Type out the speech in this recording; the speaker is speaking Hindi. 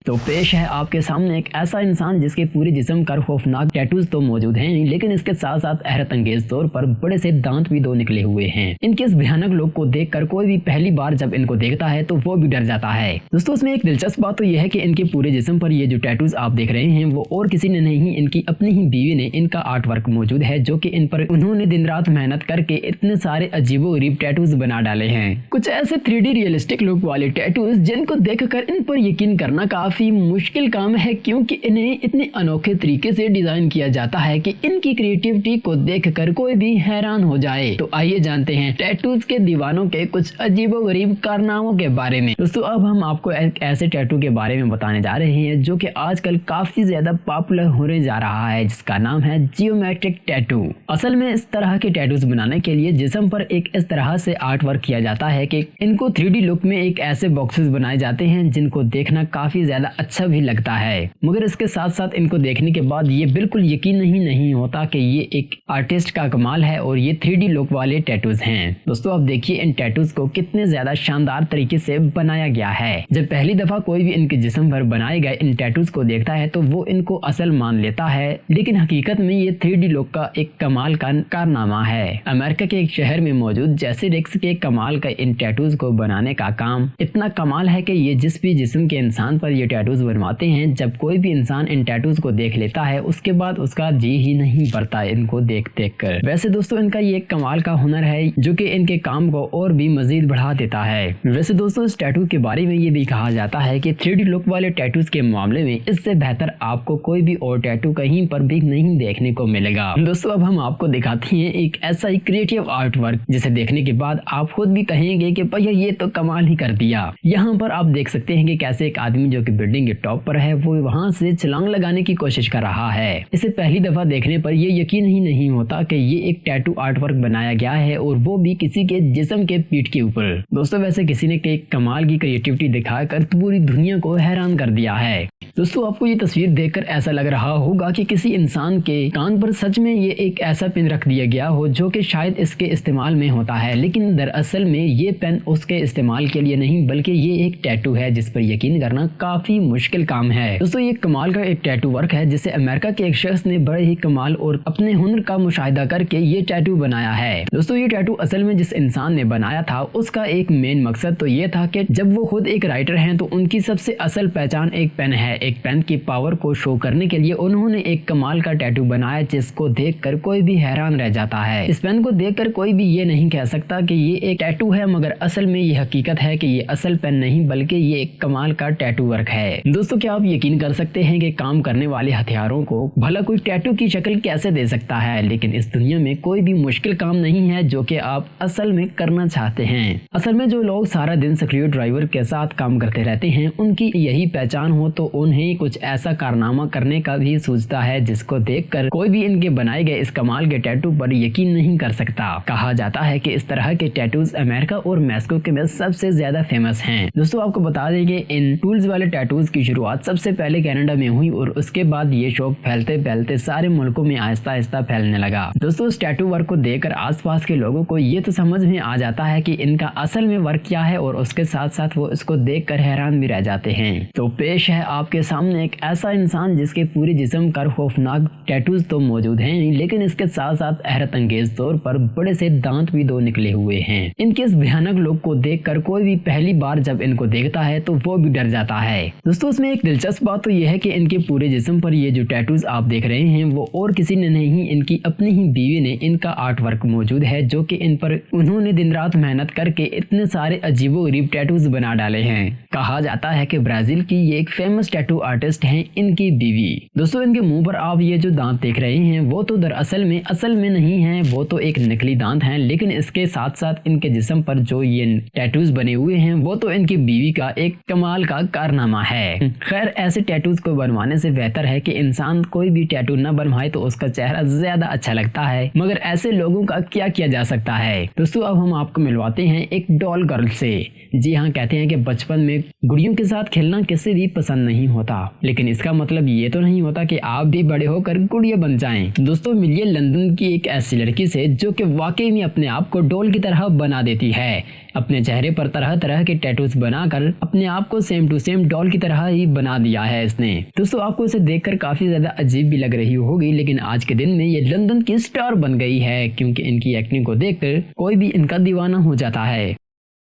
तो पेश है आपके सामने एक ऐसा इंसान जिसके पूरे जिस्म पर खौफनाक टैटूज तो मौजूद हैं, लेकिन इसके साथ साथ हैरत अंगेज तौर पर बड़े से दांत भी 2 निकले हुए हैं। इनके इस भयानक लुक को देखकर कोई भी पहली बार जब इनको देखता है तो वो भी डर जाता है। दोस्तों इसमें एक दिलचस्प बात तो यह है कि इनके पूरे जिस्म पर ये जो टैटूज आप देख रहे हैं वो और किसी ने नहीं, इनकी अपनी ही बीवी ने इनका आर्ट वर्क मौजूद है, जो कि इन पर उन्होंने दिन रात मेहनत करके इतने सारे अजीबोगरीब टैटूज बना डाले हैं। कुछ ऐसे 3D रियलिस्टिक लुक वाले टैटूज जिनको देखकर इन पर यकीन करना काफी मुश्किल काम है, क्योंकि इन्हें इतने अनोखे तरीके से डिजाइन किया जाता है कि इनकी क्रिएटिविटी को देखकर कोई भी हैरान हो जाए। तो आइए जानते हैं टैटूज के दीवानों के कुछ अजीबोगरीब कारनामों के बारे में। दोस्तों अब हम आपको एक ऐसे टैटू के बारे में बताने जा रहे हैं जो कि आजकल काफी ज्यादा पॉपुलर होने जा रहा है, जिसका नाम है जियोमेट्रिक टैटू। असल में इस तरह के टैटूज बनाने के लिए जिस्म पर एक इस तरह से आर्ट वर्क किया जाता है कि इनको 3D लुक में एक ऐसे बॉक्सेस बनाए जाते हैं जिनको देखना काफी ज्यादा अच्छा भी लगता है, मगर इसके साथ साथ इनको देखने के बाद ये बिल्कुल यकीन नहीं होता कि ये एक आर्टिस्ट का कमाल है और ये 3D लुक वाले टैटूज हैं। दोस्तों अब देखिए इन टैटूज को कितने ज्यादा शानदार तरीके से बनाया गया है। जब पहली दफा कोई भी इनके जिस्म पर बनाए गए इन टैटूज को देखता है तो वो इनको असल मान लेता है, लेकिन हकीकत में ये 3D लुक का एक कमाल का कारनामा है। अमेरिका के एक शहर में मौजूद जेसिरेक्स के कमाल का इन टैटूज को बनाने का काम इतना कमाल है कि ये जिस भी जिस्म के इंसान पर ये टैटूज बनवाते हैं, जब कोई भी इंसान इन टैटूज को देख लेता है उसके बाद उसका जी ही नहीं भरता इनको देख कर। वैसे दोस्तों इनका ये कमाल का हुनर है जो कि इनके काम को और भी मजीद बढ़ा देता है। वैसे दोस्तों इस टैटू के बारे में ये भी कहा जाता है कि 3D लुक वाले टैटूज के मामले में इससे बेहतर आपको कोई भी और टैटू कहीं पर भी नहीं देखने को मिलेगा। दोस्तों अब हम आपको दिखाते हैं एक ऐसा ही क्रिएटिव आर्ट वर्क जिसे देखने के बाद आप खुद भी कहेंगे कि भैया ये तो कमाल ही कर दिया। यहाँ पर आप देख सकते हैं कि कैसे एक आदमी जो कि बिल्डिंग के टॉप पर है वो वहाँ से छलांग लगाने की कोशिश कर रहा है। इसे पहली दफा देखने पर ये यकीन ही नहीं होता कि ये एक टैटू आर्ट वर्क बनाया गया है और वो भी किसी के जिस्म के पीठ के ऊपर। दोस्तों वैसे किसी ने कमाल की क्रिएटिविटी दिखाकर पूरी दुनिया को हैरान कर दिया है। दोस्तों आपको ये तस्वीर देखकर ऐसा लग रहा होगा कि किसी इंसान के कान पर सच में ये एक ऐसा पेन रख दिया गया हो जो कि शायद इसके इस्तेमाल में होता है, लेकिन दरअसल में ये पेन उसके इस्तेमाल के लिए नहीं बल्कि ये एक टैटू है जिस पर यकीन करना काफी मुश्किल काम है। दोस्तों ये कमाल का एक टैटू वर्क है जिसे अमेरिका के एक शख्स ने बड़े ही कमाल और अपने हुनर का मुशाहिदा करके ये टैटू बनाया है। दोस्तों ये टैटू असल में जिस इंसान ने बनाया था उसका एक मेन मकसद तो ये था कि जब वो खुद एक राइटर हैं तो उनकी सबसे असल पहचान एक पेन है। एक पेन की पावर को शो करने के लिए उन्होंने एक कमाल का टैटू बनाया जिसको देखकर कोई भी हैरान रह जाता है। इस पेन को देखकर कोई भी ये नहीं कह सकता कि ये एक टैटू है, मगर असल में ये हकीकत है कि ये असल पेन नहीं बल्कि ये एक कमाल का टैटू वर्क है। दोस्तों क्या आप यकीन कर सकते हैं कि काम करने वाले हथियारों को भला कोई टैटू की शक्ल कैसे दे सकता है, लेकिन इस दुनिया में कोई भी मुश्किल काम नहीं है जो कि आप असल में करना चाहते हैं। असल में जो लोग सारा दिन स्क्रू ड्राइवर के साथ काम करते रहते हैं उनकी यही पहचान हो तो उन्हें कुछ ऐसा कारनामा करने का भी सोचता है जिसको देखकर कोई भी इनके बनाए गए इस कमाल के टैटू पर यकीन नहीं कर सकता। कहा जाता है कि इस तरह के टैटूज अमेरिका और मैक्सिको के में सबसे ज्यादा फेमस हैं। दोस्तों आपको बता दें कि इन टूल्स वाले टैटूज की शुरुआत सबसे पहले कनाडा में हुई और उसके बाद ये शौक फैलते फैलते सारे मुल्कों में आहिस्ता आहिस्ता फैलने लगा। दोस्तों इस टैटू वर्क को देखकर आसपास के लोगों को ये तो समझ में आ जाता है कि इनका असल में वर्क क्या है और उसके साथ साथ वो इसको देखकर हैरान भी रह जाते हैं। तो पेश है आपके सामने एक ऐसा इंसान जिसके पूरे जिस्म पर खौफनाक टैटूज तो मौजूद हैं, लेकिन इसके साथ साथ हैरत अंगेज तौर पर बड़े से दांत भी 2 निकले हुए हैं। इनके इस भयानक लुक को देखकर कोई भी पहली बार जब इनको देखता है तो वो भी डर जाता है। दोस्तों इसमें एक दिलचस्प बात तो यह है कि इनके पूरे जिस्म पर ये जो टैटूज आप देख रहे हैं वो और किसी ने नहीं, इनकी अपनी ही बीवी ने इनका आर्ट वर्क मौजूद है, जो कि इन पर उन्होंने दिन रात मेहनत करके इतने सारे अजीबोगरीब टैटूज बना डाले हैं। कहा जाता है कि ब्राजील की ये एक फेमस टैटू आर्टिस्ट हैं इनकी बीवी। दोस्तों इनके मुंह पर आप ये जो दांत देख रहे हैं वो तो दरअसल में असल में नहीं है, वो तो एक नकली दांत हैं, लेकिन इसके साथ साथ इनके जिस्म पर जो ये टैटूज बने हुए हैं वो तो इनकी बीवी का एक कमाल का कारनामा है। खैर ऐसे टैटूज को बनवाने से बेहतर है कि इंसान कोई भी टैटू न बनवाए तो उसका चेहरा ज्यादा अच्छा लगता है, मगर ऐसे लोगों का क्या किया जा सकता है। दोस्तों अब हम आपको मिलवाते हैं एक डॉल गर्ल से। जी हाँ, कहते हैं कि बचपन में गुड़ियों के साथ खेलना किसी भी पसंद नहीं होता, लेकिन इसका मतलब ये तो नहीं होता कि आप भी बड़े होकर गुड़िया बन जाएं। दोस्तों मिलिए लंदन की एक ऐसी लड़की से जो कि वाकई में अपने आप को डॉल की तरह बना देती है। अपने चेहरे पर तरह तरह के टैटूज बनाकर अपने आप को सेम टू सेम डॉल की तरह ही बना दिया है इसने। दोस्तों आपको इसे देखकर काफी ज्यादा अजीब भी लग रही होगी, लेकिन आज के दिन में ये लंदन की स्टार बन गई है, क्योंकि इनकी एक्टिंग को देखकर कोई भी इनका दीवाना हो जाता है।